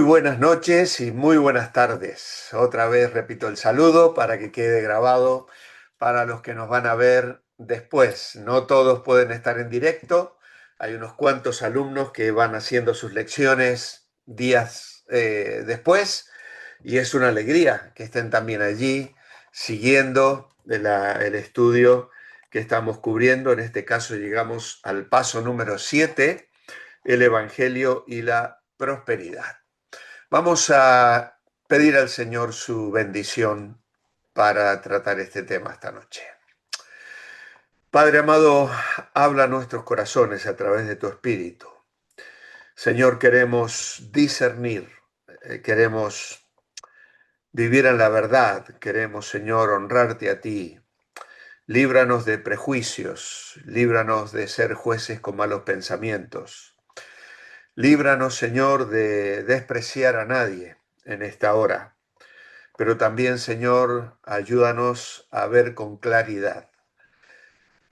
buenas noches y muy buenas tardes. Otra vez repito el saludo para que quede grabado para los que nos van a ver después. No todos pueden estar en directo. Hay unos cuantos alumnos que van haciendo sus lecciones días después y es una alegría que estén también allí siguiendo el estudio que estamos cubriendo. En este caso llegamos al paso número 7, el Evangelio y la prosperidad. Vamos a pedir al Señor su bendición para tratar este tema esta noche. Padre amado, habla a nuestros corazones a través de tu Espíritu. Señor, queremos discernir, queremos vivir en la verdad, queremos, Señor, honrarte a ti. Líbranos de prejuicios, líbranos de ser jueces con malos pensamientos. Líbranos, Señor, de despreciar a nadie en esta hora. Pero también, Señor, ayúdanos a ver con claridad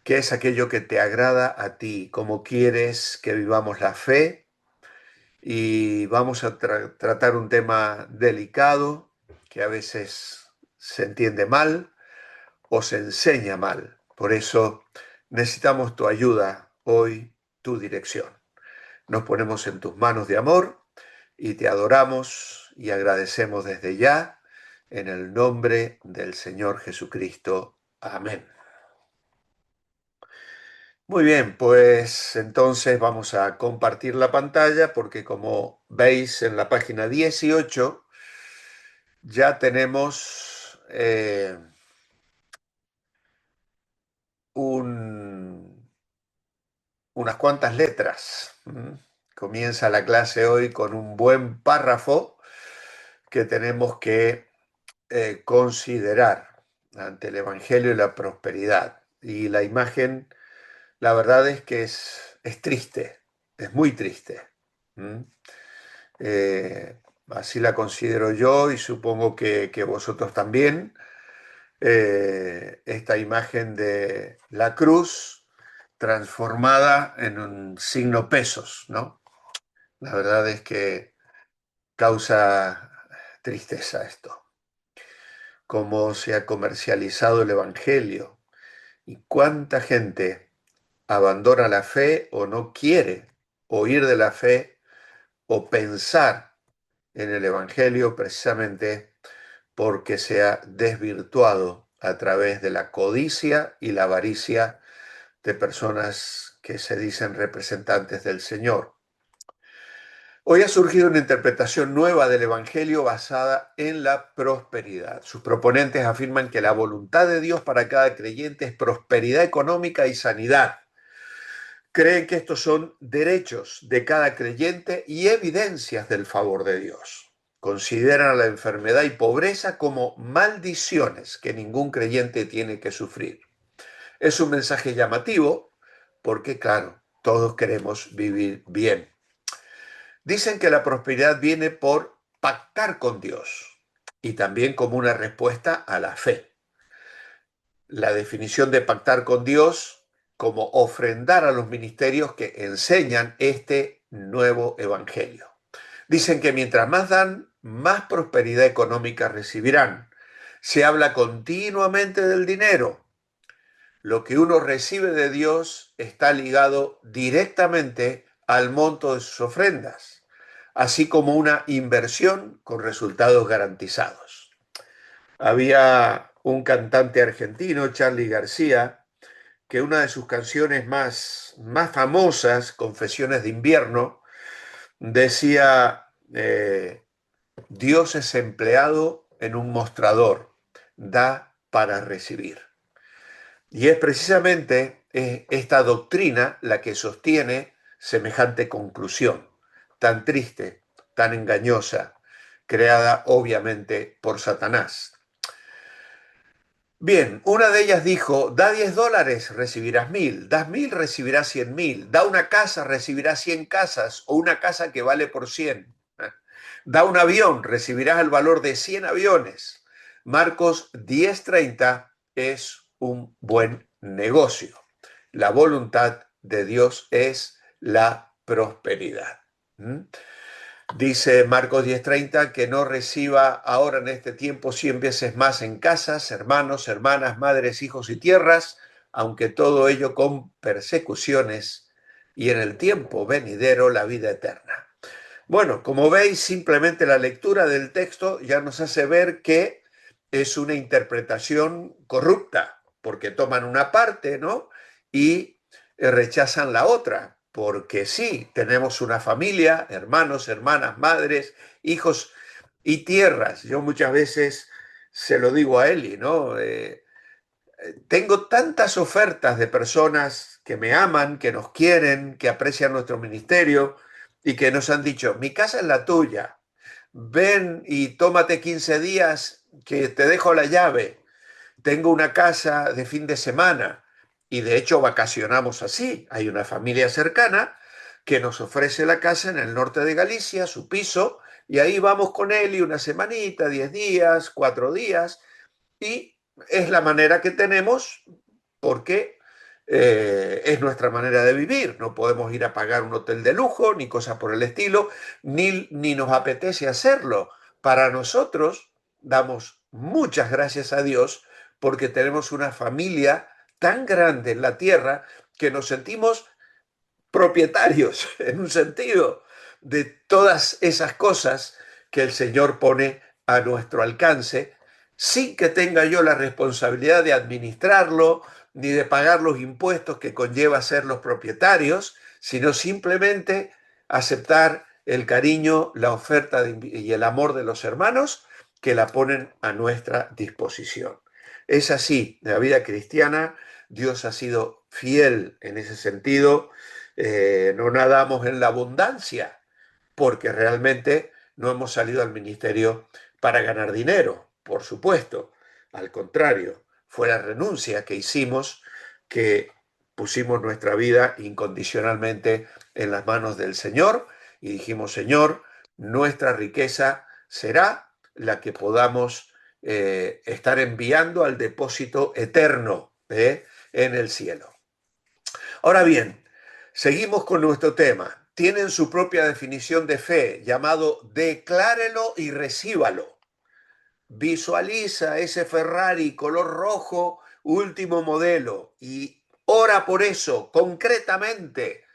qué es aquello que te agrada a ti, cómo quieres que vivamos la fe. Y vamos a tratar un tema delicado que a veces se entiende mal o se enseña mal. Por eso necesitamos tu ayuda hoy, tu dirección. Nos ponemos en tus manos de amor y te adoramos y agradecemos desde ya en el nombre del Señor Jesucristo. Amén. Muy bien, pues entonces vamos a compartir la pantalla porque como veis en la página 18 ya tenemos unas cuantas letras. Comienza la clase hoy con un buen párrafo que tenemos que considerar ante el Evangelio y la prosperidad. Y la imagen, la verdad es que es triste, es muy triste. ¿Mm? Así la considero yo y supongo que vosotros también. Esta imagen de la cruz transformada en un signo pesos, ¿no? La verdad es que causa tristeza esto. Cómo se ha comercializado el Evangelio y cuánta gente abandona la fe o no quiere oír de la fe o pensar en el Evangelio precisamente porque se ha desvirtuado a través de la codicia y la avaricia de personas que se dicen representantes del Señor. Hoy ha surgido una interpretación nueva del Evangelio basada en la prosperidad. Sus proponentes afirman que la voluntad de Dios para cada creyente es prosperidad económica y sanidad. Creen que estos son derechos de cada creyente y evidencias del favor de Dios. Consideran la enfermedad y pobreza como maldiciones que ningún creyente tiene que sufrir. Es un mensaje llamativo porque, claro, todos queremos vivir bien. Dicen que la prosperidad viene por pactar con Dios y también como una respuesta a la fe. La definición de pactar con Dios como ofrendar a los ministerios que enseñan este nuevo evangelio. Dicen que mientras más dan, más prosperidad económica recibirán. Se habla continuamente del dinero. Lo que uno recibe de Dios está ligado directamente al monto de sus ofrendas, así como una inversión con resultados garantizados. Había un cantante argentino, Charly García, que una de sus canciones más famosas, Confesiones de invierno, decía, Dios es empleado en un mostrador, da para recibir. Y es precisamente esta doctrina la que sostiene semejante conclusión, tan triste, tan engañosa, creada obviamente por Satanás. Bien, una de ellas dijo, da $10, recibirás 1000, das 1000, recibirás 100.000, da una casa, recibirás 100 casas o una casa que vale por 100. Da un avión, recibirás el valor de 100 aviones. Marcos 10:30 es un buen negocio. La voluntad de Dios es la prosperidad. Dice Marcos 10:30 que no reciba ahora en este tiempo 100 veces más en casas, hermanos, hermanas, madres, hijos y tierras, aunque todo ello con persecuciones y en el tiempo venidero la vida eterna. Bueno, como veis, simplemente la lectura del texto ya nos hace ver que es una interpretación corrupta, porque toman una parte, ¿no? Y rechazan la otra, porque sí, tenemos una familia, hermanos, hermanas, madres, hijos y tierras. Yo muchas veces se lo digo a Eli, ¿no? Tengo tantas ofertas de personas que me aman, que nos quieren, que aprecian nuestro ministerio y que nos han dicho, mi casa es la tuya, ven y tómate 15 días que te dejo la llave, tengo una casa de fin de semana y de hecho vacacionamos así. Hay una familia cercana que nos ofrece la casa en el norte de Galicia, su piso, y ahí vamos con él y una semanita, 10 días, 4 días, y es la manera que tenemos porque es nuestra manera de vivir. No podemos ir a pagar un hotel de lujo, ni cosas por el estilo, ni nos apetece hacerlo. Para nosotros, damos muchas gracias a Dios porque tenemos una familia tan grande en la tierra que nos sentimos propietarios, en un sentido, de todas esas cosas que el Señor pone a nuestro alcance, sin que tenga yo la responsabilidad de administrarlo, ni de pagar los impuestos que conlleva ser los propietarios, sino simplemente aceptar el cariño, la oferta y el amor de los hermanos que la ponen a nuestra disposición. Es así, en la vida cristiana, Dios ha sido fiel en ese sentido. No nadamos en la abundancia, porque realmente no hemos salido al ministerio para ganar dinero, por supuesto. Al contrario, fue la renuncia que hicimos que pusimos nuestra vida incondicionalmente en las manos del Señor y dijimos, Señor, nuestra riqueza será la que podamos estar enviando al depósito eterno en el cielo. Ahora bien, seguimos con nuestro tema. Tienen su propia definición de fe, llamado declárelo y recíbalo. Visualiza ese Ferrari color rojo, último modelo, y ora por eso concretamente.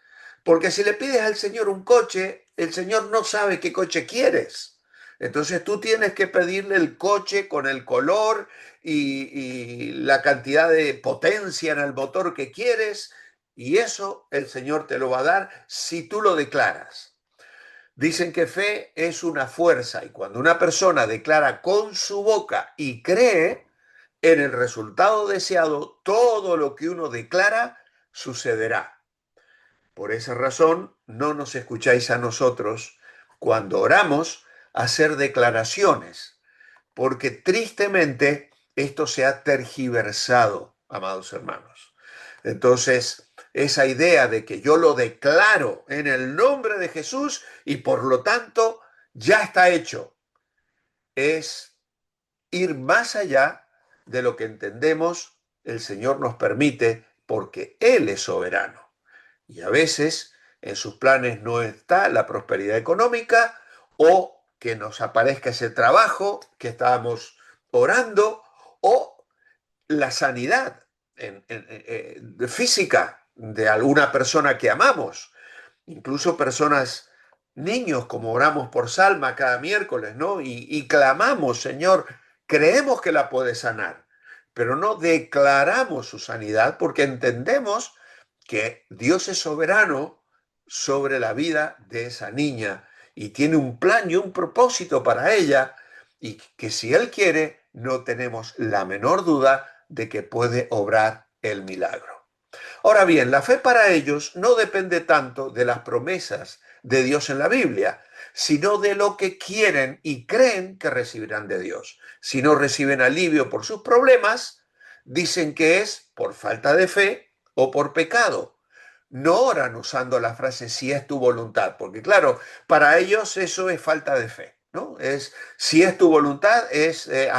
Porque si le pides al Señor un coche, el Señor no sabe qué coche quieres. Entonces tú tienes que pedirle el coche con el color y la cantidad de potencia en el motor que quieres, y eso el Señor te lo va a dar si tú lo declaras. Dicen que fe es una fuerza, y cuando una persona declara con su boca y cree en el resultado deseado, todo lo que uno declara sucederá. Por esa razón, no nos escucháis a nosotros cuando oramos hacer declaraciones, porque tristemente esto se ha tergiversado, amados hermanos. Entonces, esa idea de que yo lo declaro en el nombre de Jesús y por lo tanto ya está hecho, es ir más allá de lo que entendemos el Señor nos permite porque Él es soberano. Y a veces en sus planes no está la prosperidad económica o que nos aparezca ese trabajo que estábamos orando o la sanidad física de alguna persona que amamos, incluso personas, niños, como oramos por Salma cada miércoles, ¿no? Y clamamos, Señor, creemos que la puede sanar, pero no declaramos su sanidad porque entendemos que Dios es soberano sobre la vida de esa niña y tiene un plan y un propósito para ella y que si Él quiere, no tenemos la menor duda de que puede obrar el milagro. Ahora bien, la fe para ellos no depende tanto de las promesas de Dios en la Biblia, sino de lo que quieren y creen que recibirán de Dios. Si no reciben alivio por sus problemas, dicen que es por falta de fe o por pecado. No oran usando la frase si es tu voluntad, porque claro, para ellos eso es falta de fe, ¿no? Es si es tu voluntad,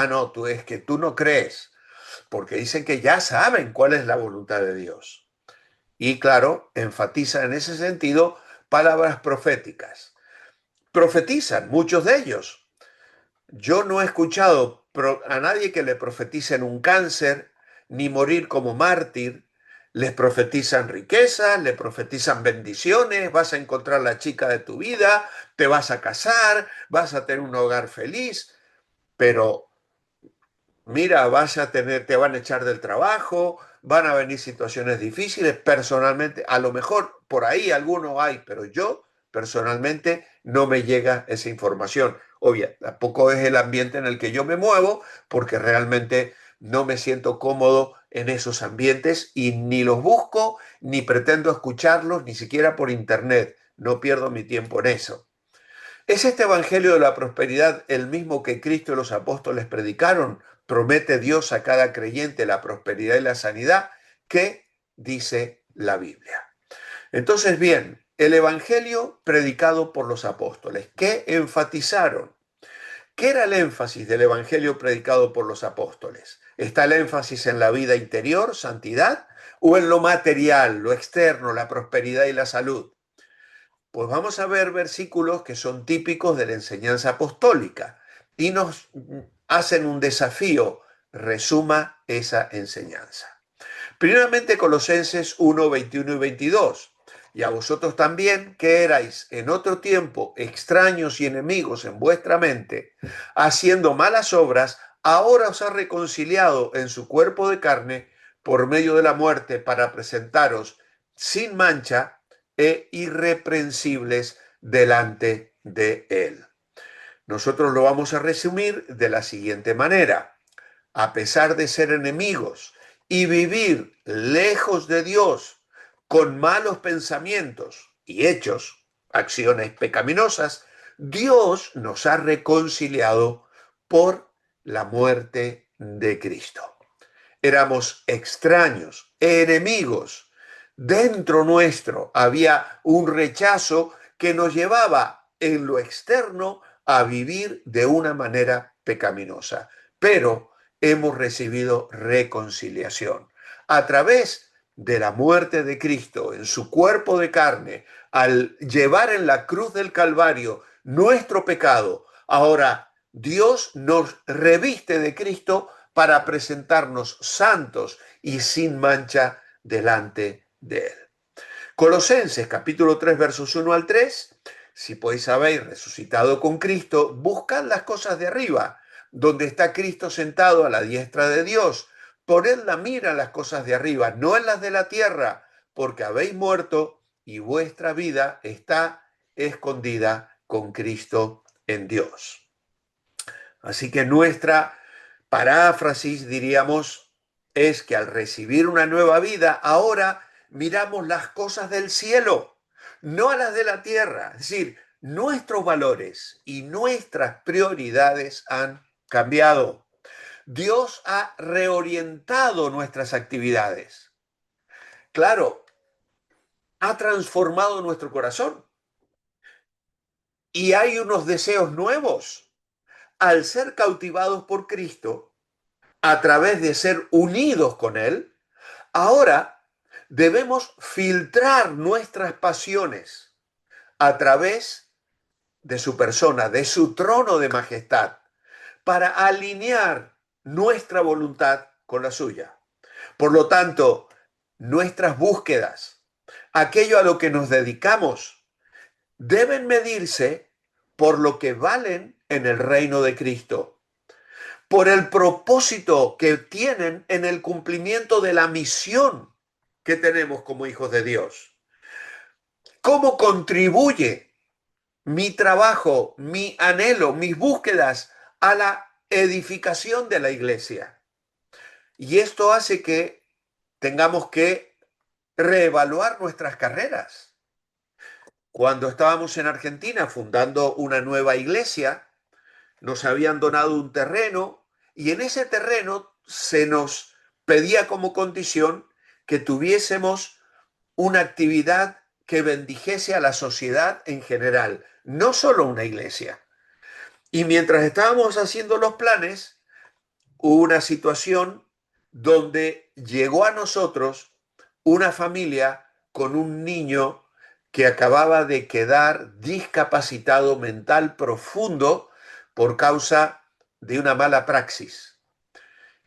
no, tú es que tú no crees, porque dicen que ya saben cuál es la voluntad de Dios. Y claro, enfatiza en ese sentido palabras proféticas. profetizan, muchos de ellos. Yo no he escuchado a nadie que le profeticen un cáncer, ni morir como mártir. Les profetizan riquezas, le profetizan bendiciones, vas a encontrar la chica de tu vida, te vas a casar, vas a tener un hogar feliz, pero mira, te van a echar del trabajo, van a venir situaciones difíciles. Personalmente, a lo mejor por ahí alguno hay, pero yo personalmente no me llega esa información. Obvio, tampoco es el ambiente en el que yo me muevo, porque realmente no me siento cómodo en esos ambientes y ni los busco, ni pretendo escucharlos, ni siquiera por internet. No pierdo mi tiempo en eso. ¿Es este evangelio de la prosperidad el mismo que Cristo y los apóstoles predicaron? ¿Promete Dios a cada creyente la prosperidad y la sanidad? ¿Qué dice la Biblia? Entonces, bien, el evangelio predicado por los apóstoles, ¿qué enfatizaron? ¿Qué era el énfasis del evangelio predicado por los apóstoles? ¿Está el énfasis en la vida interior, santidad, o en lo material, lo externo, la prosperidad y la salud? Pues vamos a ver versículos que son típicos de la enseñanza apostólica y nos hacen un desafío. Resuma esa enseñanza. Primeramente Colosenses 1, 21 y 22. Y a vosotros también, que erais en otro tiempo extraños y enemigos en vuestra mente, haciendo malas obras, ahora os ha reconciliado en su cuerpo de carne por medio de la muerte para presentaros sin mancha e irreprensibles delante de él. Nosotros lo vamos a resumir de la siguiente manera. A pesar de ser enemigos y vivir lejos de Dios con malos pensamientos y hechos, acciones pecaminosas, Dios nos ha reconciliado por la muerte de Cristo. Éramos extraños, enemigos. Dentro nuestro había un rechazo que nos llevaba en lo externo a vivir de una manera pecaminosa. Pero hemos recibido reconciliación. A través de la muerte de Cristo en su cuerpo de carne, al llevar en la cruz del Calvario nuestro pecado, ahora Dios nos reviste de Cristo para presentarnos santos y sin mancha delante de él. Colosenses capítulo 3 versos 1 al 3. Si podéis habéis resucitado con Cristo, buscad las cosas de arriba, donde está Cristo sentado a la diestra de Dios. Poned la mira en las cosas de arriba, no en las de la tierra, porque habéis muerto y vuestra vida está escondida con Cristo en Dios. Así que nuestra paráfrasis, diríamos, es que al recibir una nueva vida, ahora miramos las cosas del cielo, no a las de la tierra. Es decir, nuestros valores y nuestras prioridades han cambiado. Dios ha reorientado nuestras actividades. Claro, ha transformado nuestro corazón y hay unos deseos nuevos. Al ser cautivados por Cristo, a través de ser unidos con Él, ahora debemos filtrar nuestras pasiones a través de su persona, de su trono de majestad, para alinear nuestra voluntad con la suya. Por lo tanto, nuestras búsquedas, aquello a lo que nos dedicamos, deben medirse por lo que valen en el reino de Cristo, por el propósito que tienen en el cumplimiento de la misión que tenemos como hijos de Dios. ¿Cómo contribuye mi trabajo, mi anhelo, mis búsquedas a la edificación de la iglesia? Y esto hace que tengamos que reevaluar nuestras carreras. Cuando estábamos en Argentina fundando una nueva iglesia, nos habían donado un terreno y en ese terreno se nos pedía como condición que tuviésemos una actividad que bendijese a la sociedad en general, no solo una iglesia. Y mientras estábamos haciendo los planes, hubo una situación donde llegó a nosotros una familia con un niño que acababa de quedar discapacitado mental profundo por causa de una mala praxis.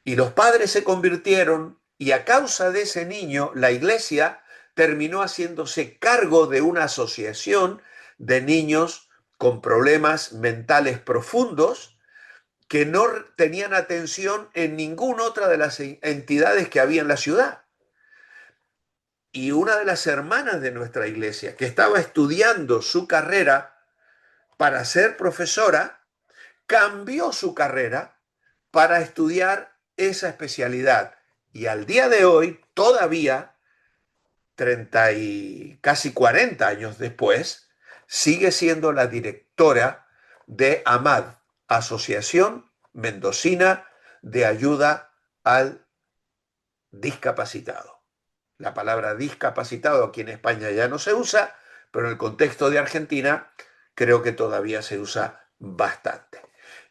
Y los padres se convirtieron y a causa de ese niño la iglesia terminó haciéndose cargo de una asociación de niños con problemas mentales profundos que no tenían atención en ninguna otra de las entidades que había en la ciudad. Y una de las hermanas de nuestra iglesia, que estaba estudiando su carrera para ser profesora, cambió su carrera para estudiar esa especialidad. Y al día de hoy, todavía, 30 y casi 40 años después, sigue siendo la directora de AMAD, Asociación Mendocina de Ayuda al Discapacitado. La palabra discapacitado aquí en España ya no se usa, pero en el contexto de Argentina creo que todavía se usa bastante.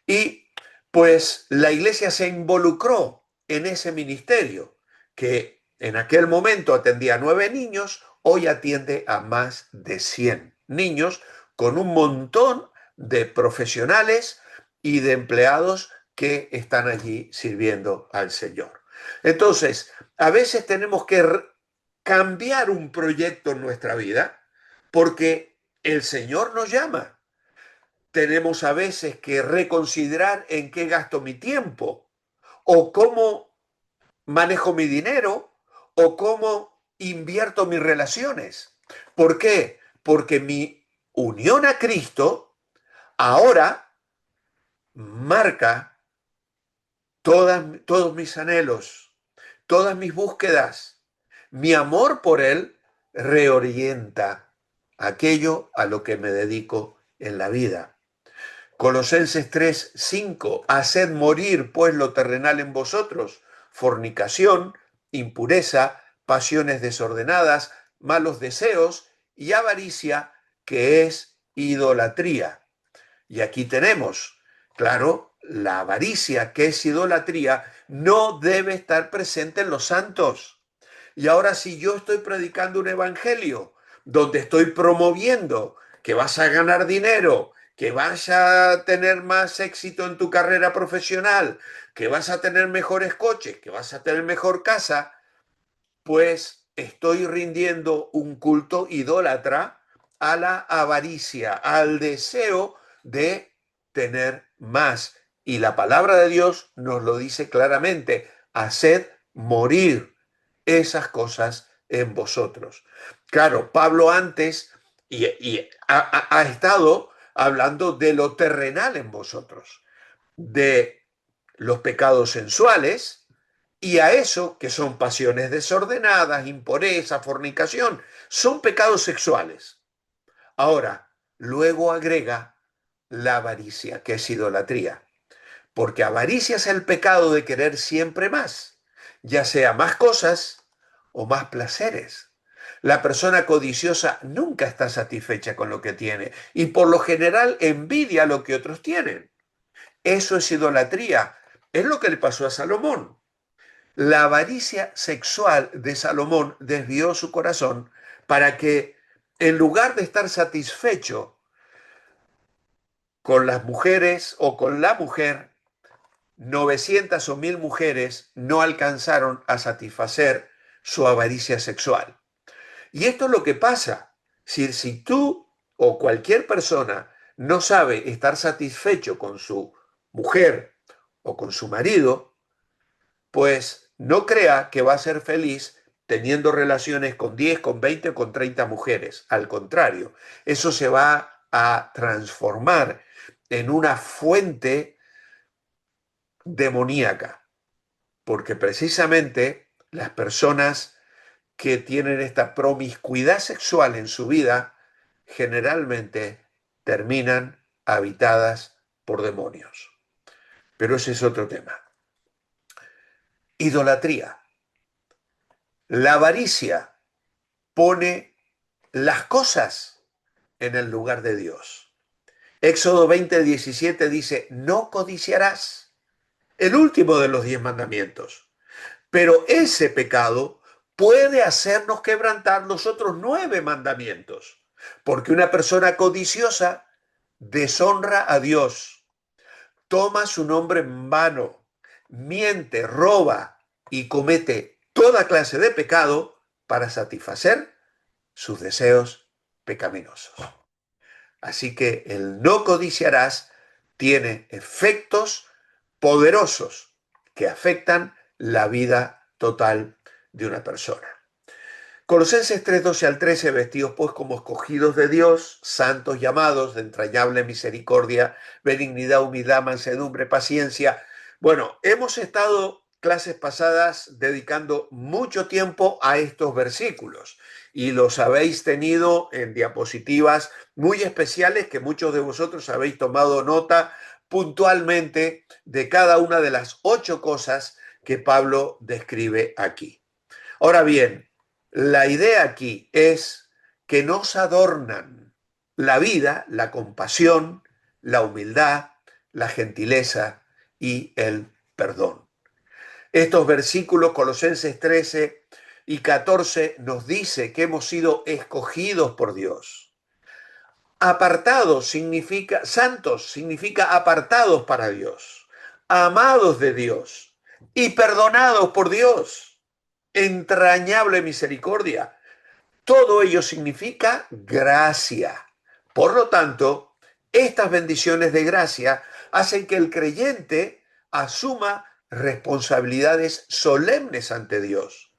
Y pues la iglesia se involucró en ese ministerio, que en aquel momento atendía a 9 niños, hoy atiende a más de 100 niños, con un montón de profesionales y de empleados que están allí sirviendo al Señor. Entonces, a veces tenemos que cambiar un proyecto en nuestra vida porque el Señor nos llama. Tenemos a veces que reconsiderar en qué gasto mi tiempo o cómo manejo mi dinero o cómo invierto mis relaciones. ¿Por qué? Porque mi unión a Cristo ahora marca todos mis anhelos, todas mis búsquedas. Mi amor por Él reorienta aquello a lo que me dedico en la vida. Colosenses 3:5, haced morir pues lo terrenal en vosotros, fornicación, impureza, pasiones desordenadas, malos deseos y avaricia, que es idolatría. Y aquí tenemos, claro, la avaricia, que es idolatría, no debe estar presente en los santos. Y ahora si yo estoy predicando un evangelio donde estoy promoviendo que vas a ganar dinero, que vas a tener más éxito en tu carrera profesional, que vas a tener mejores coches, que vas a tener mejor casa, pues estoy rindiendo un culto idólatra a la avaricia, al deseo de tener más. Y la palabra de Dios nos lo dice claramente, haced morir esas cosas en vosotros. Claro, Pablo antes ha estado hablando de lo terrenal en vosotros, de los pecados sensuales, y a eso, que son pasiones desordenadas, impureza, fornicación, son pecados sexuales. Ahora, luego agrega la avaricia, que es idolatría, porque avaricia es el pecado de querer siempre más, ya sea más cosas o más placeres. La persona codiciosa nunca está satisfecha con lo que tiene y por lo general envidia lo que otros tienen. Eso es idolatría. Es lo que le pasó a Salomón. La avaricia sexual de Salomón desvió su corazón para que, en lugar de estar satisfecho con las mujeres o con la mujer, 900 o 1000 mujeres no alcanzaron a satisfacer su avaricia sexual. Y esto es lo que pasa. Si tú o cualquier persona no sabe estar satisfecho con su mujer o con su marido, pues no crea que va a ser feliz teniendo relaciones con 10, con 20 o con 30 mujeres. Al contrario, eso se va a transformar en una fuente demoníaca, porque precisamente las personas que tienen esta promiscuidad sexual en su vida generalmente terminan habitadas por demonios. Pero ese es otro tema. Idolatría. La avaricia pone las cosas en el lugar de Dios. Éxodo 20:17 dice, no codiciarás, el último de los 10 mandamientos. Pero ese pecado puede hacernos quebrantar los otros 9 mandamientos. porque una persona codiciosa deshonra a Dios, toma su nombre en vano, miente, roba y comete toda clase de pecado para satisfacer sus deseos pecaminosos. Así que el no codiciarás tiene efectos poderosos que afectan la vida total de una persona. Colosenses 3, 12 al 13, vestidos pues como escogidos de Dios, santos llamados de entrañable misericordia, benignidad, humildad, mansedumbre, paciencia. Bueno, hemos estado clases pasadas dedicando mucho tiempo a estos versículos y los habéis tenido en diapositivas muy especiales que muchos de vosotros habéis tomado nota puntualmente de cada una de las 8 cosas que Pablo describe aquí. Ahora bien, la idea aquí es que nos adornan la vida, la compasión, la humildad, la gentileza y el perdón. Estos versículos, Colosenses 13 y 14, nos dice que hemos sido escogidos por Dios. Apartados significa, santos significa apartados para Dios, amados de Dios y perdonados por Dios. Entrañable misericordia. Todo ello significa gracia. Por lo tanto, estas bendiciones de gracia hacen que el creyente asuma responsabilidades solemnes ante Dios.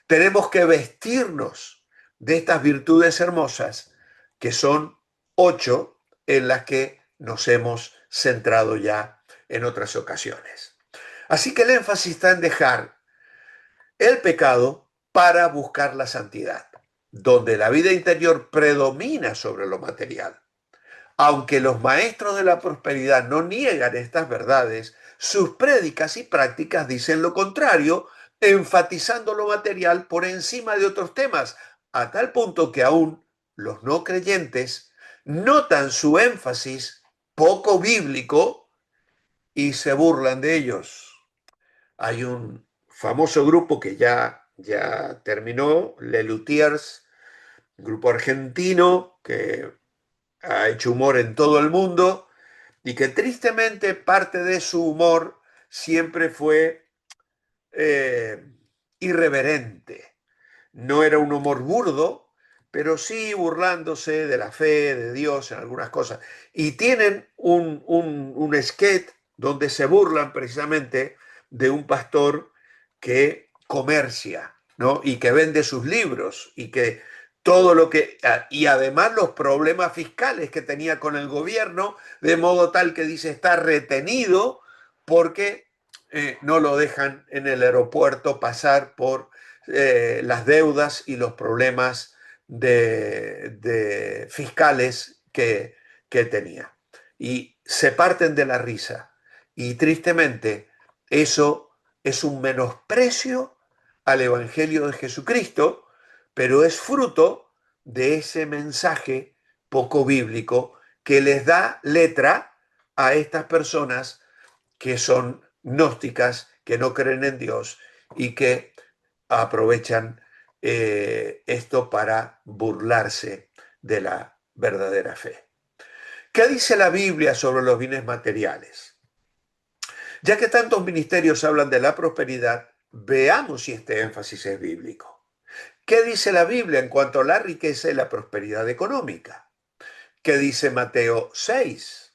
Tenemos que vestirnos de estas virtudes hermosas, que son 8 en las que nos hemos centrado ya en otras ocasiones. Así que el énfasis está en dejar el pecado para buscar la santidad, donde la vida interior predomina sobre lo material. Aunque los maestros de la prosperidad no niegan estas verdades, sus prédicas y prácticas dicen lo contrario, enfatizando lo material por encima de otros temas, a tal punto que aún los no creyentes notan su énfasis poco bíblico y se burlan de ellos. Hay un famoso grupo que ya terminó, Les Luthiers, grupo argentino que ha hecho humor en todo el mundo y que tristemente parte de su humor siempre fue eh, irreverente. No era un humor burdo, pero sí burlándose de la fe, de Dios en algunas cosas. Y tienen un sketch donde se burlan precisamente de un pastor que comercia, ¿no? Y que vende sus libros y que todo lo que... Y además los problemas fiscales que tenía con el gobierno, de modo tal que dice está retenido porque no lo dejan en el aeropuerto pasar por las deudas y los problemas de fiscales que tenía. Y se parten de la risa. Y tristemente eso es un menosprecio al Evangelio de Jesucristo, pero es fruto de ese mensaje poco bíblico que les da letra a estas personas que son gnósticas, que no creen en Dios y que aprovechan esto para burlarse de la verdadera fe. ¿Qué dice la Biblia sobre los bienes materiales? Ya que tantos ministerios hablan de la prosperidad, veamos si este énfasis es bíblico. ¿Qué dice la Biblia en cuanto a la riqueza y la prosperidad económica? ¿Qué dice Mateo 6?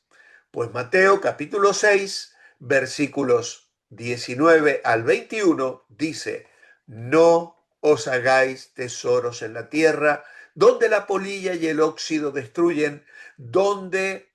Pues Mateo capítulo 6, versículos 19 al 21 dice, no os hagáis tesoros en la tierra, donde la polilla y el óxido destruyen, donde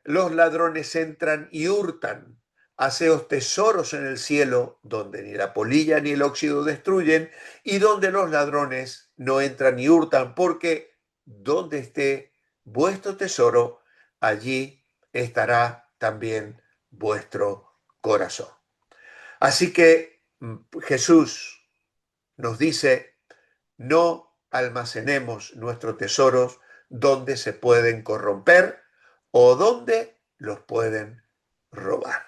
los ladrones entran y hurtan. Haceos tesoros en el cielo, donde ni la polilla ni el óxido destruyen, y donde los ladrones no entran ni hurtan, porque donde esté vuestro tesoro, allí estará también vuestro corazón. Así que Jesús nos dice, no almacenemos nuestros tesoros donde se pueden corromper o donde los pueden robar.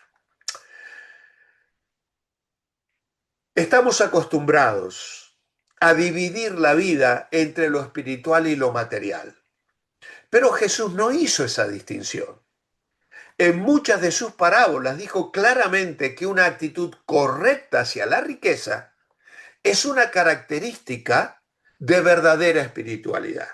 Estamos acostumbrados a dividir la vida entre lo espiritual y lo material. Pero Jesús no hizo esa distinción. En muchas de sus parábolas dijo claramente que una actitud correcta hacia la riqueza es una característica de verdadera espiritualidad.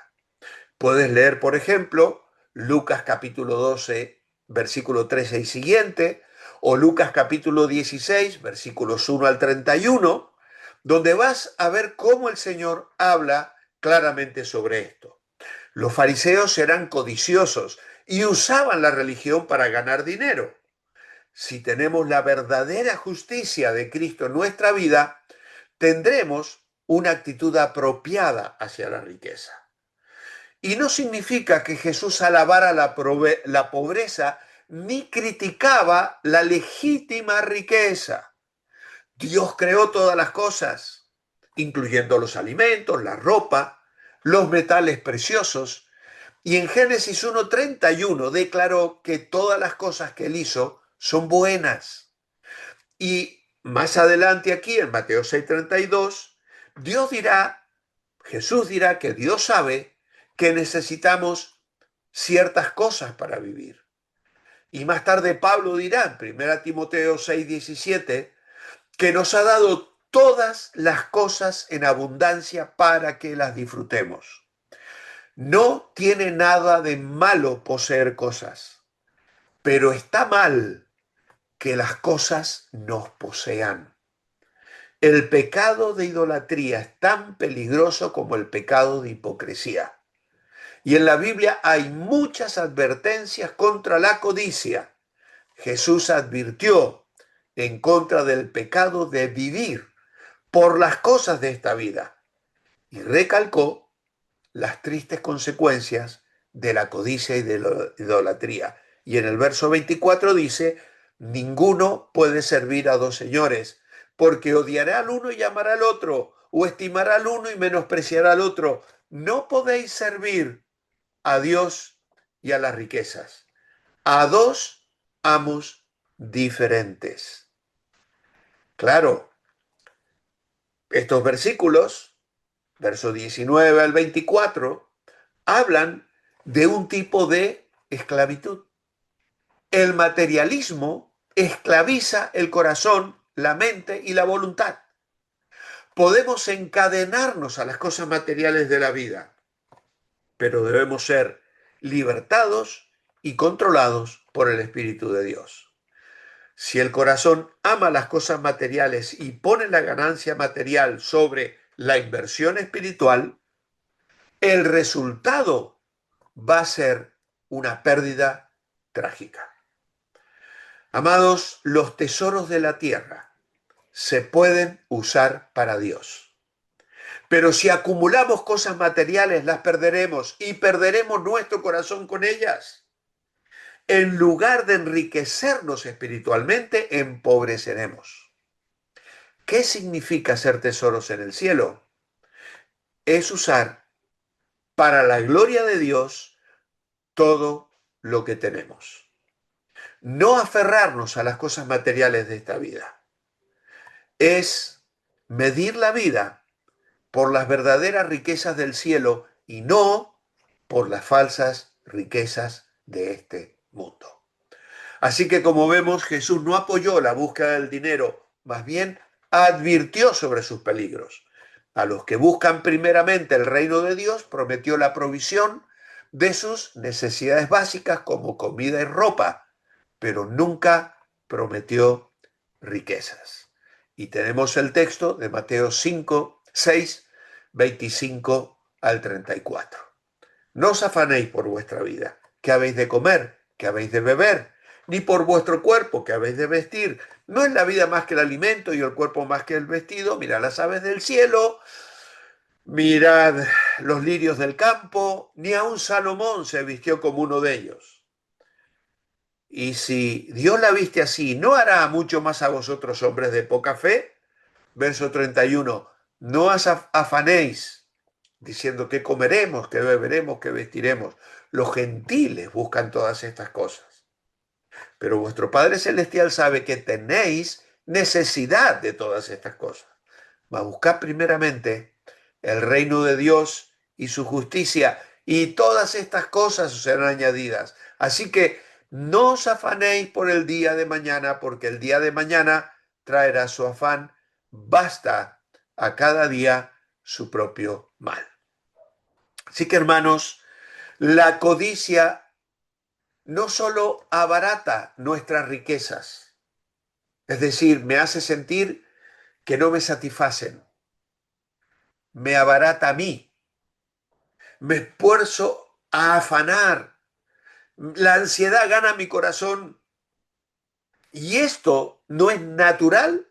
Puedes leer, por ejemplo, Lucas capítulo 12, versículo 13 y siguiente, o Lucas capítulo 16, versículos 1 al 31, donde vas a ver cómo el Señor habla claramente sobre esto. Los fariseos eran codiciosos y usaban la religión para ganar dinero. Si tenemos la verdadera justicia de Cristo en nuestra vida, tendremos una actitud apropiada hacia la riqueza. Y no significa que Jesús alabara la pobreza ni criticaba la legítima riqueza. Dios creó todas las cosas, incluyendo los alimentos, la ropa, los metales preciosos, y en Génesis 1:31 declaró que todas las cosas que él hizo son buenas. Y más adelante aquí, en Mateo 6:32, Jesús dirá que Dios sabe que necesitamos ciertas cosas para vivir. Y más tarde Pablo dirá en 1 Timoteo 6:17 que nos ha dado todas las cosas en abundancia para que las disfrutemos. No tiene nada de malo poseer cosas, pero está mal que las cosas nos posean. El pecado de idolatría es tan peligroso como el pecado de hipocresía. Y en la Biblia hay muchas advertencias contra la codicia. Jesús advirtió en contra del pecado de vivir por las cosas de esta vida y recalcó las tristes consecuencias de la codicia y de la idolatría. Y en el verso 24 dice, ninguno puede servir a dos señores, porque odiará al uno y amará al otro, o estimará al uno y menospreciará al otro. No podéis servir a Dios y a las riquezas, a dos amos diferentes. Claro, estos versículos, verso 19 al 24, hablan de un tipo de esclavitud. El materialismo esclaviza el corazón, la mente y la voluntad. Podemos encadenarnos a las cosas materiales de la vida, pero debemos ser libertados y controlados por el Espíritu de Dios. Si el corazón ama las cosas materiales y pone la ganancia material sobre la inversión espiritual, el resultado va a ser una pérdida trágica. Amados, los tesoros de la tierra se pueden usar para Dios. Pero si acumulamos cosas materiales, las perderemos y perderemos nuestro corazón con ellas. En lugar de enriquecernos espiritualmente, empobreceremos. ¿Qué significa hacer tesoros en el cielo? Es usar para la gloria de Dios todo lo que tenemos. No aferrarnos a las cosas materiales de esta vida. Es medir la vida por las verdaderas riquezas del cielo y no por las falsas riquezas de este mundo. Así que como vemos, Jesús no apoyó la búsqueda del dinero, más bien advirtió sobre sus peligros. A los que buscan primeramente el reino de Dios, prometió la provisión de sus necesidades básicas como comida y ropa, pero nunca prometió riquezas. Y tenemos el texto de Mateo 5, 6, 25 al 34. No os afanéis por vuestra vida, qué habéis de comer, qué habéis de beber, ni por vuestro cuerpo, qué habéis de vestir. ¿No es la vida más que el alimento y el cuerpo más que el vestido? Mirad las aves del cielo, mirad los lirios del campo, ni aun Salomón se vistió como uno de ellos. Y si Dios la viste así, ¿no hará mucho más a vosotros, hombres de poca fe? Verso 31, no os afanéis, diciendo qué comeremos, qué beberemos, qué vestiremos. Los gentiles buscan todas estas cosas. Pero vuestro Padre Celestial sabe que tenéis necesidad de todas estas cosas. Mas buscad primeramente el reino de Dios y su justicia, y todas estas cosas os serán añadidas. Así que no os afanéis por el día de mañana, porque el día de mañana traerá su afán. Basta a cada día su propio mal. Así que, hermanos, la codicia no solo abarata nuestras riquezas, es decir, me hace sentir que no me satisfacen, me abarata a mí, me esfuerzo a afanar, la ansiedad gana mi corazón y esto no es natural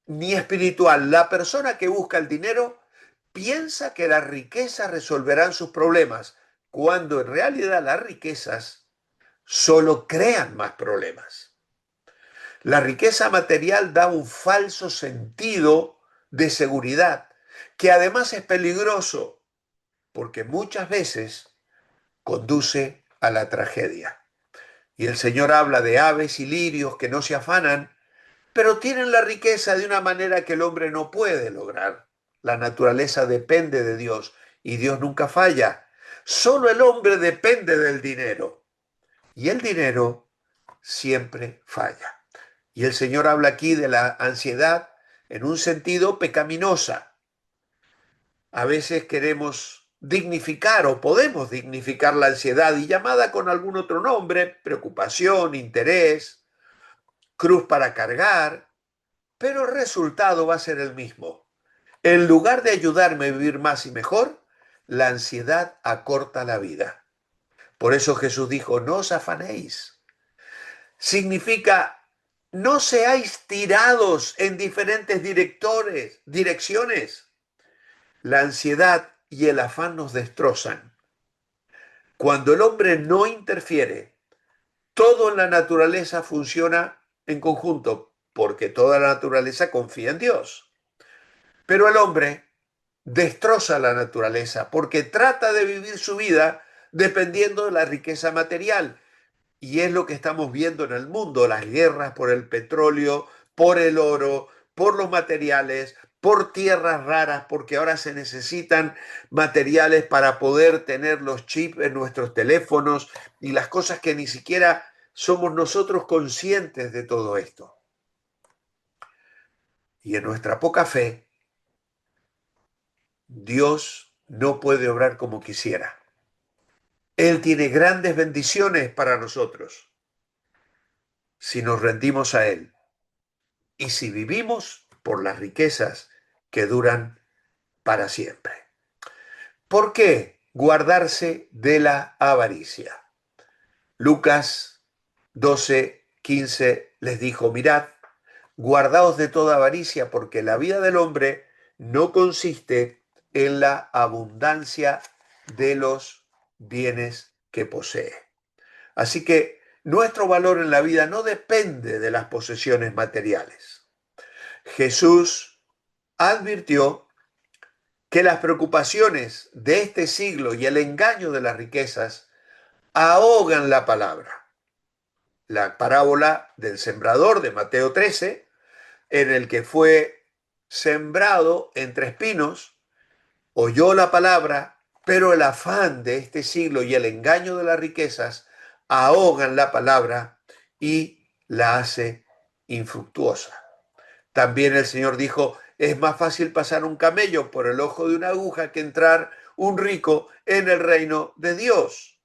ni espiritual. La persona que busca el dinero piensa que las riquezas resolverán sus problemas, cuando en realidad las riquezas solo crean más problemas. La riqueza material da un falso sentido de seguridad, que además es peligroso, porque muchas veces conduce a la tragedia. Y el Señor habla de aves y lirios que no se afanan, pero tienen la riqueza de una manera que el hombre no puede lograr. La naturaleza depende de Dios y Dios nunca falla. Solo el hombre depende del dinero y el dinero siempre falla. Y el Señor habla aquí de la ansiedad en un sentido pecaminosa. A veces queremos dignificar o podemos dignificar la ansiedad y llamada con algún otro nombre, preocupación, interés, cruz para cargar, pero el resultado va a ser el mismo. En lugar de ayudarme a vivir más y mejor, la ansiedad acorta la vida. Por eso Jesús dijo, no os afanéis. Significa, no seáis tirados en diferentes direcciones. La ansiedad y el afán nos destrozan. Cuando el hombre no interfiere, todo en la naturaleza funciona en conjunto, porque toda la naturaleza confía en Dios. Pero el hombre destroza la naturaleza porque trata de vivir su vida dependiendo de la riqueza material. Y es lo que estamos viendo en el mundo, las guerras por el petróleo, por el oro, por los materiales, por tierras raras, porque ahora se necesitan materiales para poder tener los chips en nuestros teléfonos y las cosas que ni siquiera somos nosotros conscientes de todo esto. Y en nuestra poca fe, Dios no puede obrar como quisiera. Él tiene grandes bendiciones para nosotros si nos rendimos a Él y si vivimos por las riquezas que duran para siempre. ¿Por qué guardarse de la avaricia? Lucas 12:15 les dijo, mirad, guardaos de toda avaricia, porque la vida del hombre no consiste en la abundancia de los bienes que posee. Así que nuestro valor en la vida no depende de las posesiones materiales. Jesús advirtió que las preocupaciones de este siglo y el engaño de las riquezas ahogan la palabra. La parábola del sembrador de Mateo 13, en el que fue sembrado entre espinos, oyó la palabra, pero el afán de este siglo y el engaño de las riquezas ahogan la palabra y la hace infructuosa. También el Señor dijo, es más fácil pasar un camello por el ojo de una aguja que entrar un rico en el reino de Dios.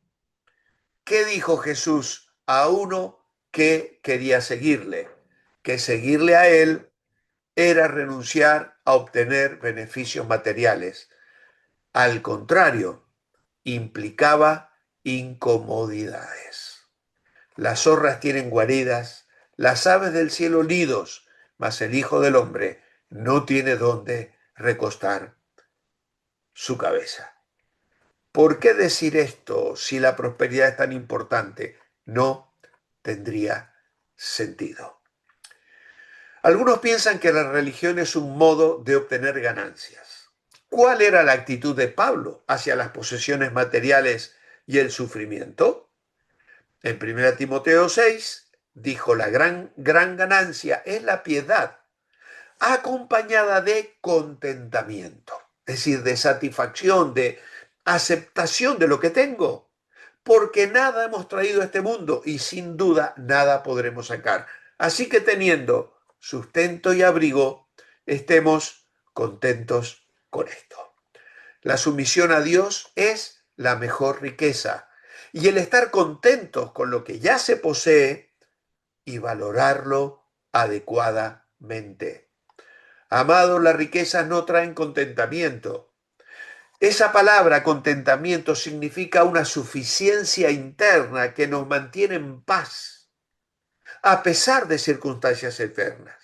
¿Qué dijo Jesús a uno que quería seguirle? Que seguirle a él era renunciar a obtener beneficios materiales. Al contrario, implicaba incomodidades. Las zorras tienen guaridas, las aves del cielo nidos, mas el Hijo del Hombre no tiene dónde recostar su cabeza. ¿Por qué decir esto si la prosperidad es tan importante? No tendría sentido. Algunos piensan que la religión es un modo de obtener ganancias. ¿Cuál era la actitud de Pablo hacia las posesiones materiales y el sufrimiento? En 1 Timoteo 6 dijo, la gran ganancia es la piedad, acompañada de contentamiento. es decir, de satisfacción, de aceptación de lo que tengo, porque nada hemos traído a este mundo y sin duda nada podremos sacar. Así que teniendo sustento y abrigo, estemos contentos con esto. La sumisión a Dios es la mejor riqueza y el estar contentos con lo que ya se posee y valorarlo adecuadamente. Amados, las riquezas no traen contentamiento. Esa palabra contentamiento significa una suficiencia interna que nos mantiene en paz, a pesar de circunstancias externas.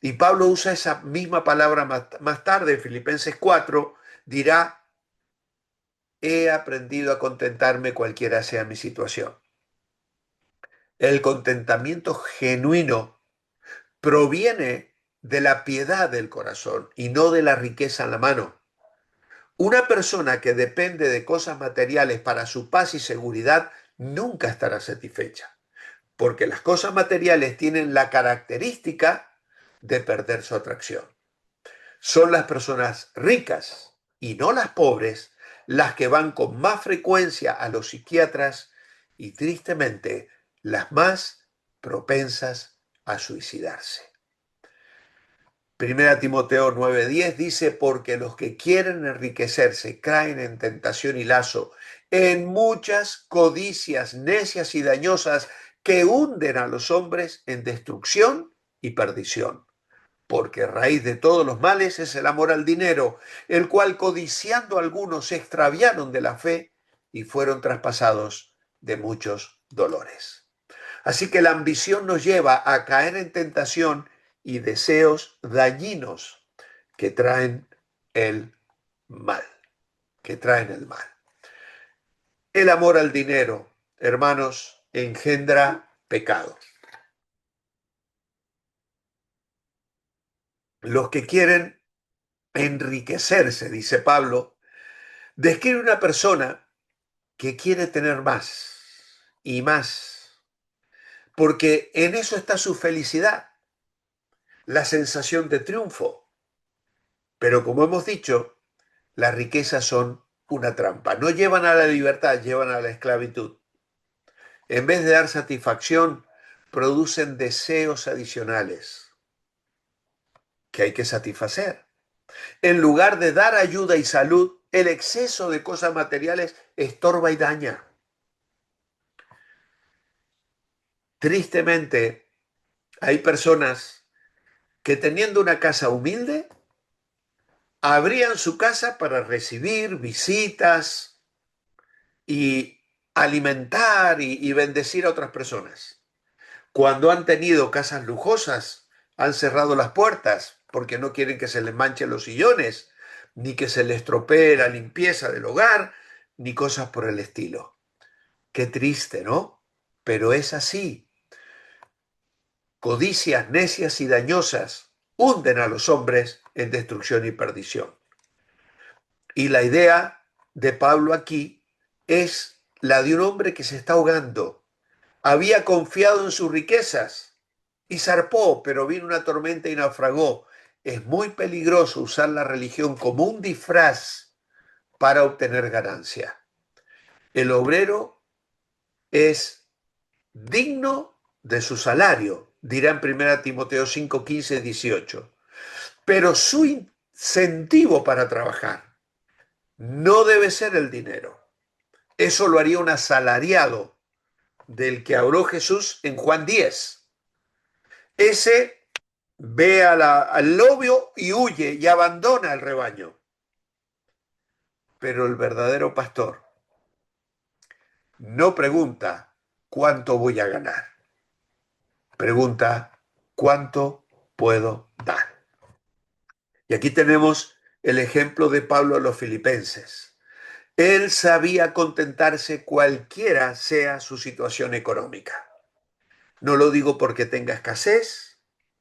Y Pablo usa esa misma palabra más tarde, en Filipenses 4, dirá, he aprendido a contentarme cualquiera sea mi situación. El contentamiento genuino proviene de la piedad del corazón y no de la riqueza en la mano. Una persona que depende de cosas materiales para su paz y seguridad nunca estará satisfecha, porque las cosas materiales tienen la característica de perder su atracción. Son las personas ricas y no las pobres las que van con más frecuencia a los psiquiatras y tristemente las más propensas a suicidarse. Primera Timoteo 9:10 dice, porque los que quieren enriquecerse caen en tentación y lazo, en muchas codicias necias y dañosas que hunden a los hombres en destrucción y perdición. Porque raíz de todos los males es el amor al dinero, el cual codiciando algunos se extraviaron de la fe y fueron traspasados de muchos dolores. Así que la ambición nos lleva a caer en tentación y deseos dañinos que traen el mal, que traen el mal. El amor al dinero, hermanos, engendra pecado. Los que quieren enriquecerse, dice Pablo, describe una persona que quiere tener más y más, porque en eso está su felicidad, la sensación de triunfo. Pero como hemos dicho, las riquezas son una trampa. No llevan a la libertad, llevan a la esclavitud. En vez de dar satisfacción, producen deseos adicionales que hay que satisfacer. En lugar de dar ayuda y salud, el exceso de cosas materiales estorba y daña. Tristemente, hay personas que teniendo una casa humilde, abrían su casa para recibir visitas y alimentar y bendecir a otras personas. Cuando han tenido casas lujosas, han cerrado las puertas porque no quieren que se les manchen los sillones, ni que se les estropee la limpieza del hogar, ni cosas por el estilo. Qué triste, ¿no? Pero es así. Codicias necias y dañosas hunden a los hombres en destrucción y perdición. Y la idea de Pablo aquí es la de un hombre que se está ahogando. Había confiado en sus riquezas y zarpó, pero vino una tormenta y naufragó. Es muy peligroso usar la religión como un disfraz para obtener ganancia. El obrero es digno de su salario, dirá en 1 Timoteo 5, 15, 18. Pero su incentivo para trabajar no debe ser el dinero. Eso lo haría un asalariado del que habló Jesús en Juan 10. Ese ve al lobo y huye y abandona el rebaño. Pero el verdadero pastor no pregunta cuánto voy a ganar. Pregunta cuánto puedo dar. Y aquí tenemos el ejemplo de Pablo a los filipenses. Él sabía contentarse cualquiera sea su situación económica. No lo digo porque tenga escasez,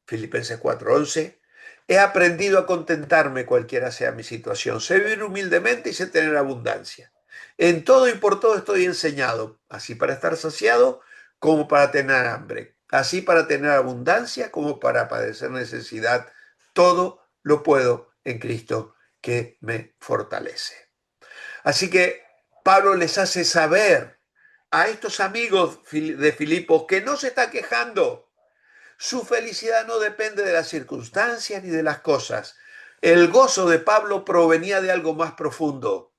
Filipenses 4:11. He aprendido a contentarme cualquiera sea mi situación. Sé vivir humildemente y sé tener abundancia. En todo y por todo estoy enseñado, así para estar saciado como para tener hambre, así para tener abundancia como para padecer necesidad. Todo lo puedo en Cristo que me fortalece. Así que Pablo les hace saber a estos amigos de Filipos que no se está quejando. Su felicidad no depende de las circunstancias ni de las cosas. El gozo de Pablo provenía de algo más profundo,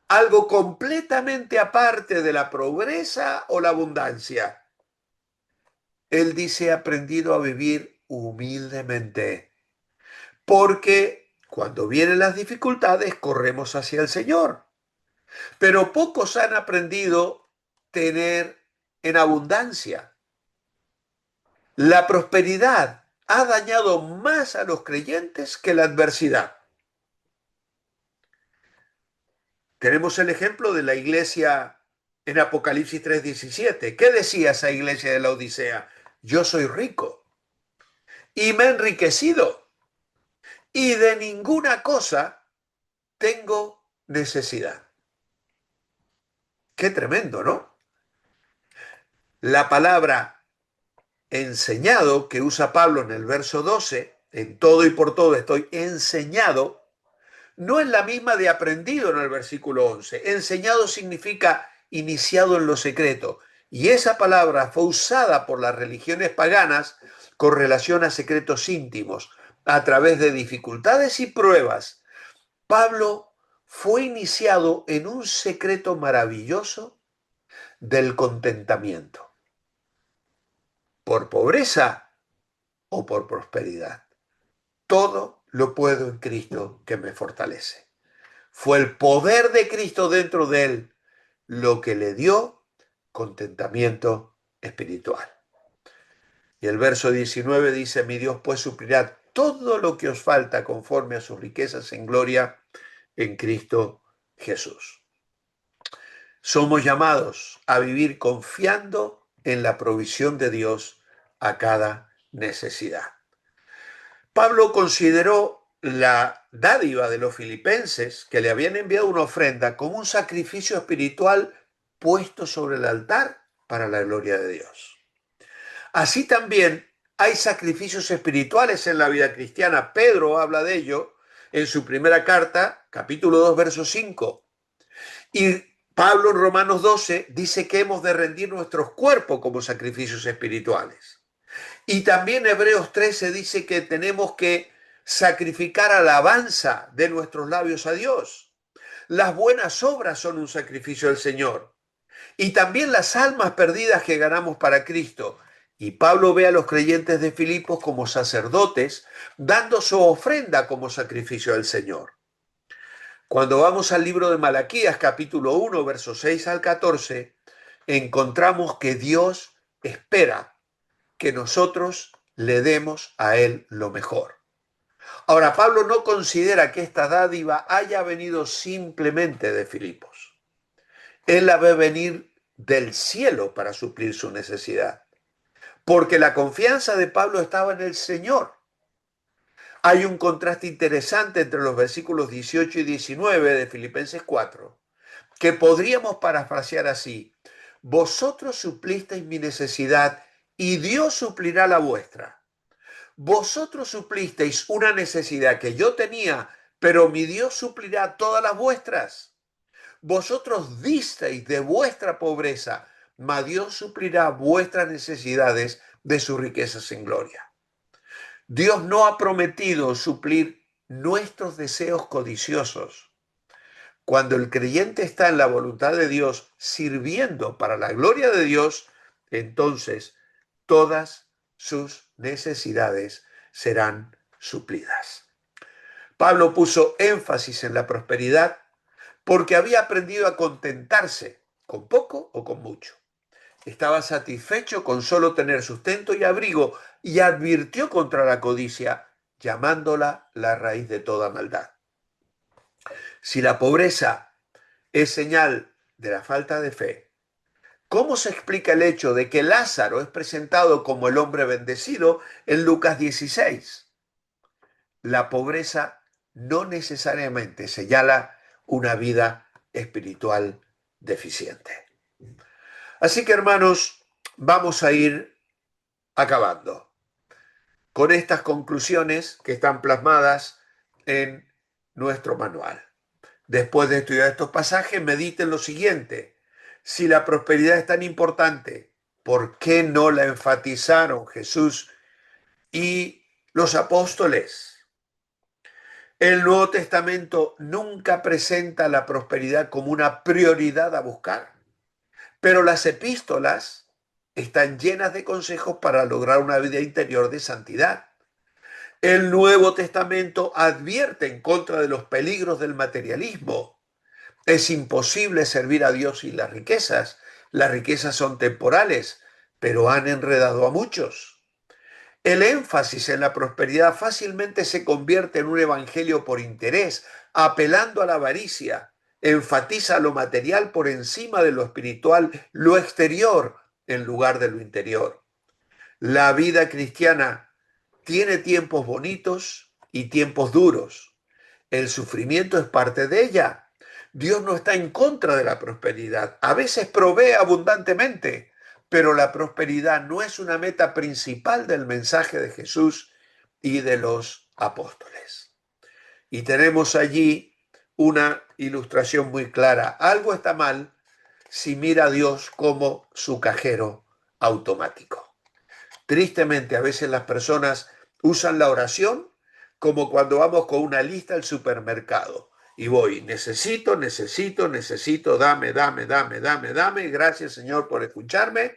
algo completamente aparte de la pobreza o la abundancia. Él dice, he aprendido a vivir humildemente, porque cuando vienen las dificultades corremos hacia el Señor. Pero pocos han aprendido a tener en abundancia. La prosperidad ha dañado más a los creyentes que la adversidad. Tenemos el ejemplo de la iglesia en Apocalipsis 3:17. ¿Qué decía esa iglesia de la Odisea? Yo soy rico y me he enriquecido y de ninguna cosa tengo necesidad. Qué tremendo, ¿no? La palabra enseñado que usa Pablo en el verso 12, en todo y por todo estoy enseñado, no es la misma de aprendido en el versículo 11. Enseñado significa iniciado en lo secreto. Y esa palabra fue usada por las religiones paganas con relación a secretos íntimos, a través de dificultades y pruebas. Pablo fue iniciado en un secreto maravilloso del contentamiento, por pobreza o por prosperidad. Todo lo puedo en Cristo que me fortalece. Fue el poder de Cristo dentro de él lo que le dio contentamiento espiritual. Y el verso 19 dice, mi Dios pues suplirá todo lo que os falta conforme a sus riquezas en gloria en Cristo Jesús. Somos llamados a vivir confiando en la provisión de Dios a cada necesidad. Pablo consideró la dádiva de los filipenses que le habían enviado una ofrenda como un sacrificio espiritual puesto sobre el altar para la gloria de Dios. Así también hay sacrificios espirituales en la vida cristiana. Pedro habla de ello en su primera carta, capítulo 2, verso 5. Y Pablo en Romanos 12 dice que hemos de rendir nuestros cuerpos como sacrificios espirituales. Y también Hebreos 13 dice que tenemos que sacrificar alabanza de nuestros labios a Dios. Las buenas obras son un sacrificio al Señor. Y también las almas perdidas que ganamos para Cristo. Y Pablo ve a los creyentes de Filipos como sacerdotes, dando su ofrenda como sacrificio al Señor. Cuando vamos al libro de Malaquías, capítulo 1, versos 6 al 14, encontramos que Dios espera que nosotros le demos a Él lo mejor. Ahora, Pablo no considera que esta dádiva haya venido simplemente de Filipos. Él la ve venir del cielo para suplir su necesidad, porque la confianza de Pablo estaba en el Señor. Hay un contraste interesante entre los versículos 18 y 19 de Filipenses 4, que podríamos parafrasear así: vosotros suplisteis mi necesidad y Dios suplirá la vuestra. Vosotros suplisteis una necesidad que yo tenía, pero mi Dios suplirá todas las vuestras. Vosotros disteis de vuestra pobreza, mas Dios suplirá vuestras necesidades de sus riquezas en gloria. Dios no ha prometido suplir nuestros deseos codiciosos. Cuando el creyente está en la voluntad de Dios, sirviendo para la gloria de Dios, entonces todas sus necesidades serán suplidas. Pablo puso énfasis en la prosperidad porque había aprendido a contentarse con poco o con mucho. Estaba satisfecho con solo tener sustento y abrigo y advirtió contra la codicia, llamándola la raíz de toda maldad. Si la pobreza es señal de la falta de fe, ¿cómo se explica el hecho de que Lázaro es presentado como el hombre bendecido en Lucas 16? La pobreza no necesariamente señala una vida espiritual deficiente. Así que, hermanos, vamos a ir acabando con estas conclusiones que están plasmadas en nuestro manual. Después de estudiar estos pasajes, mediten lo siguiente. Si la prosperidad es tan importante, ¿por qué no la enfatizaron Jesús y los apóstoles? El Nuevo Testamento nunca presenta la prosperidad como una prioridad a buscar, pero las epístolas están llenas de consejos para lograr una vida interior de santidad. El Nuevo Testamento advierte en contra de los peligros del materialismo. Es imposible servir a Dios sin las riquezas. Las riquezas son temporales, pero han enredado a muchos. El énfasis en la prosperidad fácilmente se convierte en un evangelio por interés, apelando a la avaricia. Enfatiza lo material por encima de lo espiritual, lo exterior en lugar de lo interior. La vida cristiana tiene tiempos bonitos y tiempos duros. El sufrimiento es parte de ella. Dios no está en contra de la prosperidad. A veces provee abundantemente, pero la prosperidad no es una meta principal del mensaje de Jesús y de los apóstoles. Y tenemos allí una ilustración muy clara. Algo está mal si mira a Dios como su cajero automático. Tristemente, a veces las personas usan la oración como cuando vamos con una lista al supermercado y voy, necesito, dame, gracias Señor por escucharme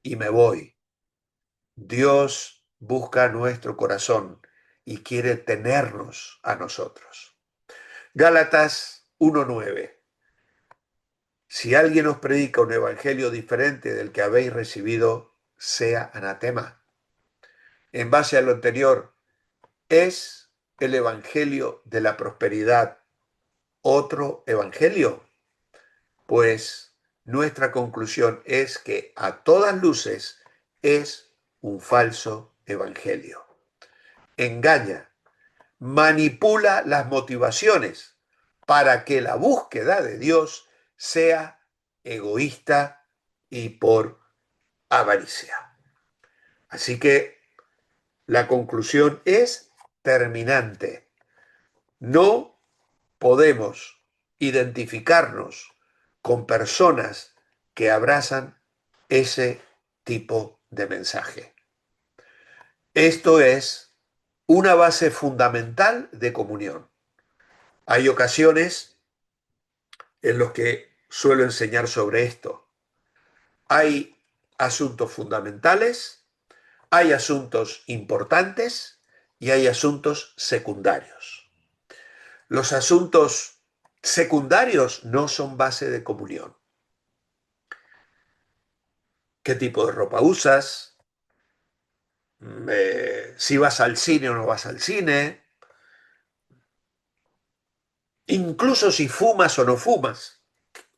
y me voy. Dios busca nuestro corazón y quiere tenernos a nosotros. Gálatas 1:9. Si alguien os predica un evangelio diferente del que habéis recibido, sea anatema. En base a lo anterior, ¿es el evangelio de la prosperidad otro evangelio? Pues nuestra conclusión es que a todas luces es un falso evangelio. Engaña, manipula las motivaciones para que la búsqueda de Dios sea egoísta y por avaricia. Así que la conclusión es terminante. No podemos identificarnos con personas que abrazan ese tipo de mensaje. Esto es una base fundamental de comunión. Hay ocasiones en las que suelo enseñar sobre esto. Hay asuntos fundamentales, hay asuntos importantes y hay asuntos secundarios. Los asuntos secundarios no son base de comunión. ¿Qué tipo de ropa usas? Si vas al cine o no vas al cine. Incluso si fumas o no fumas,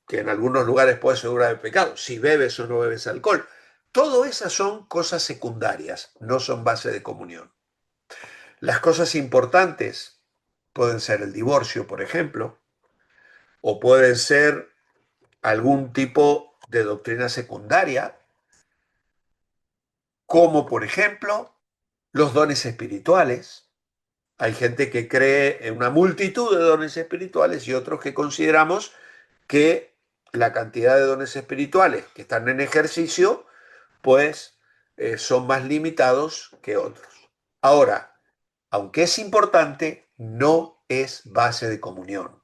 que en algunos lugares puede ser grave pecado. Si bebes o no bebes alcohol. Todo esas son cosas secundarias, no son base de comunión. Las cosas importantes pueden ser el divorcio, por ejemplo, o pueden ser algún tipo de doctrina secundaria, como por ejemplo los dones espirituales. Hay gente que cree en una multitud de dones espirituales y otros que consideramos que la cantidad de dones espirituales que están en ejercicio, pues son más limitados que otros. Ahora, aunque es importante, no es base de comunión.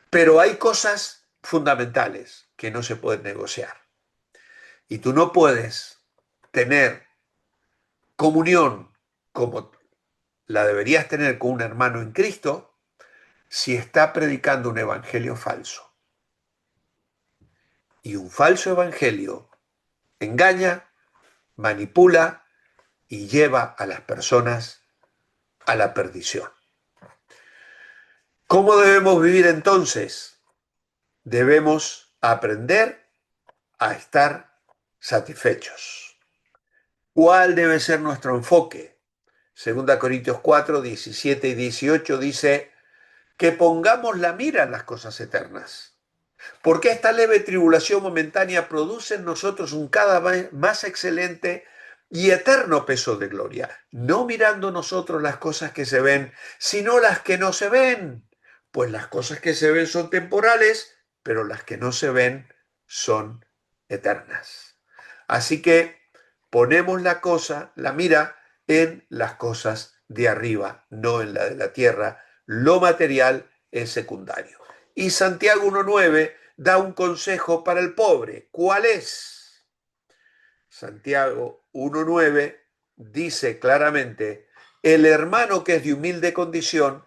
Pero hay cosas fundamentales que no se pueden negociar. Y tú no puedes tener comunión como la deberías tener con un hermano en Cristo si está predicando un evangelio falso. Y un falso evangelio engaña, manipula y lleva a las personas a la perdición. ¿Cómo debemos vivir entonces? Debemos aprender a estar satisfechos. ¿Cuál debe ser nuestro enfoque? 2 Corintios 4, 17 y 18 dice que pongamos la mira en las cosas eternas, porque esta leve tribulación momentánea produce en nosotros un cada vez más excelente y eterno peso de gloria, no mirando nosotros las cosas que se ven, sino las que no se ven, pues las cosas que se ven son temporales, pero las que no se ven son eternas. Así que ponemos la mira en las cosas de arriba, no en la de la tierra. Lo material es secundario. Y Santiago 1.9 da un consejo para el pobre. ¿Cuál es? Santiago 1.9 dice claramente, el hermano que es de humilde condición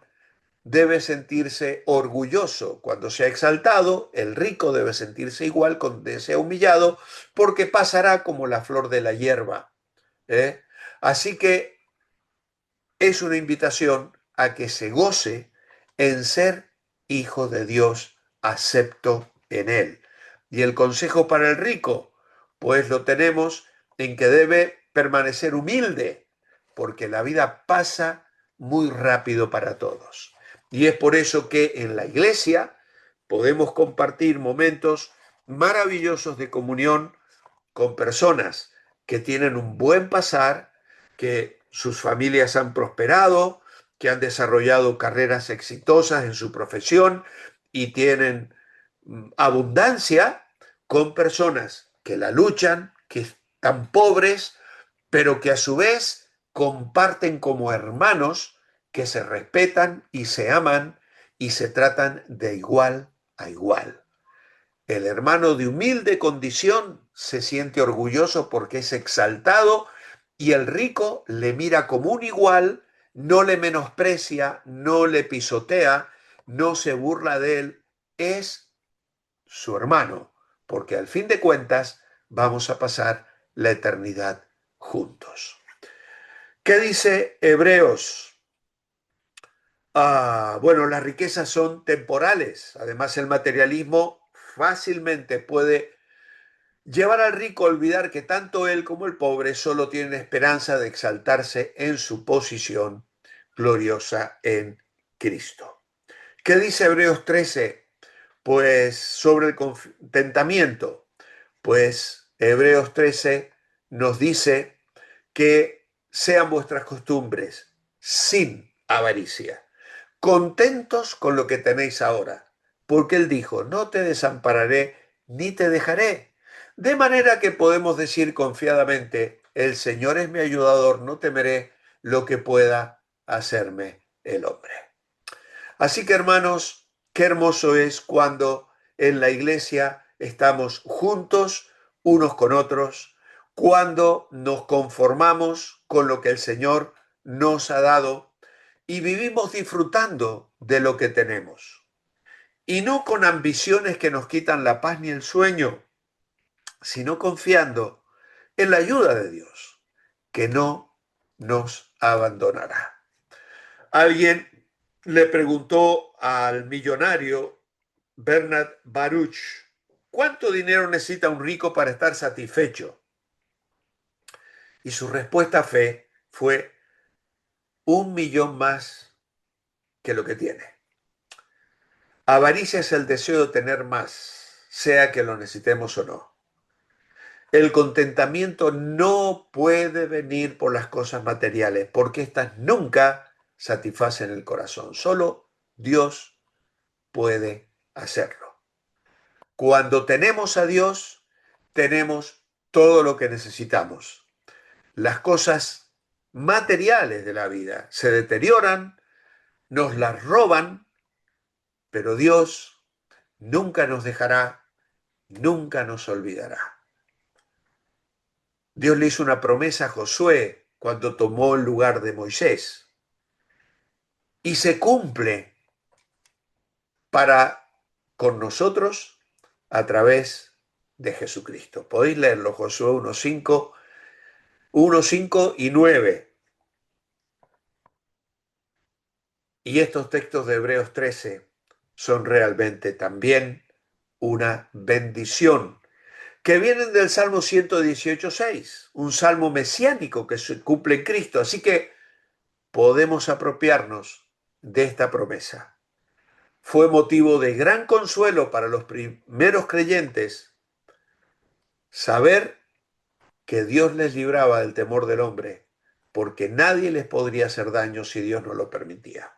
debe sentirse orgulloso cuando sea exaltado, el rico debe sentirse igual cuando sea humillado, porque pasará como la flor de la hierba. ¿Eh? Así que es una invitación a que se goce en ser hijo de Dios, acepto en él. Y el consejo para el rico, pues lo tenemos en que debe permanecer humilde, porque la vida pasa muy rápido para todos. Y es por eso que en la iglesia podemos compartir momentos maravillosos de comunión con personas que tienen un buen pasar, que sus familias han prosperado, que han desarrollado carreras exitosas en su profesión y tienen abundancia, con personas que la luchan, que están pobres, pero que a su vez comparten como hermanos, que se respetan y se aman y se tratan de igual a igual. El hermano de humilde condición se siente orgulloso porque es exaltado y el rico le mira como un igual, no le menosprecia, no le pisotea, no se burla de él, es su hermano, porque al fin de cuentas vamos a pasar la eternidad juntos. ¿Qué dice Hebreos? Bueno, las riquezas son temporales, además el materialismo fácilmente puede llevar al rico a olvidar que tanto él como el pobre solo tienen esperanza de exaltarse en su posición gloriosa en Cristo. ¿Qué dice Hebreos 13? Pues sobre el contentamiento. Pues Hebreos 13 nos dice que sean vuestras costumbres sin avaricia, contentos con lo que tenéis ahora, porque él dijo, no te desampararé ni te dejaré. De manera que podemos decir confiadamente, el Señor es mi ayudador, no temeré lo que pueda hacerme el hombre. Así que hermanos, qué hermoso es cuando en la iglesia estamos juntos unos con otros, cuando nos conformamos con lo que el Señor nos ha dado y vivimos disfrutando de lo que tenemos. Y no con ambiciones que nos quitan la paz ni el sueño, sino confiando en la ayuda de Dios, que no nos abandonará. Alguien le preguntó al millonario Bernard Baruch, ¿cuánto dinero necesita un rico para estar satisfecho? Y su respuesta fue 1 millón más que lo que tiene. Avaricia es el deseo de tener más, sea que lo necesitemos o no. El contentamiento no puede venir por las cosas materiales, porque éstas nunca satisfacen el corazón. Solo Dios puede hacerlo. Cuando tenemos a Dios, tenemos todo lo que necesitamos. Las cosas materiales de la vida se deterioran, nos las roban, pero Dios nunca nos dejará, nunca nos olvidará. Dios le hizo una promesa a Josué cuando tomó el lugar de Moisés y se cumple para con nosotros a través de Jesucristo. Podéis leerlo, Josué 1:5, 1:5 y 9. Y estos textos de Hebreos 13 son realmente también una bendición, que vienen del Salmo 118:6, un salmo mesiánico que se cumple en Cristo. Así que podemos apropiarnos de esta promesa. Fue motivo de gran consuelo para los primeros creyentes saber que Dios les libraba del temor del hombre, porque nadie les podría hacer daño si Dios no lo permitía.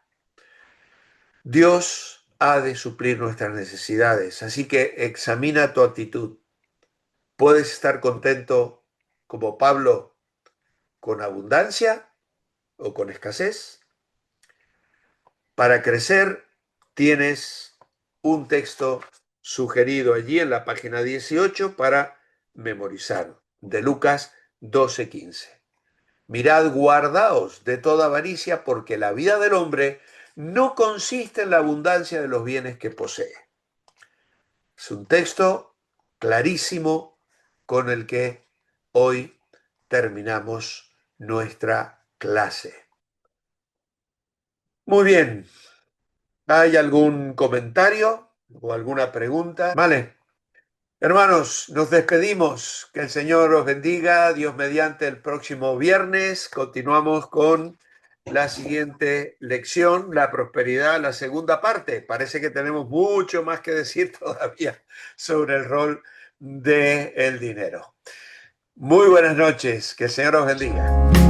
Dios ha de suplir nuestras necesidades, así que examina tu actitud. ¿Puedes estar contento como Pablo con abundancia o con escasez? Para crecer tienes un texto sugerido allí en la página 18 para memorizar, de Lucas 12:15. Mirad, guardaos de toda avaricia, porque la vida del hombre no consiste en la abundancia de los bienes que posee. Es un texto clarísimo con el que hoy terminamos nuestra clase. Muy bien, ¿hay algún comentario o alguna pregunta? Vale. Hermanos, nos despedimos. Que el Señor os bendiga. Dios mediante el próximo viernes continuamos con la siguiente lección, la prosperidad, la segunda parte. Parece que tenemos mucho más que decir todavía sobre el rol del dinero. Muy buenas noches. Que el Señor os bendiga.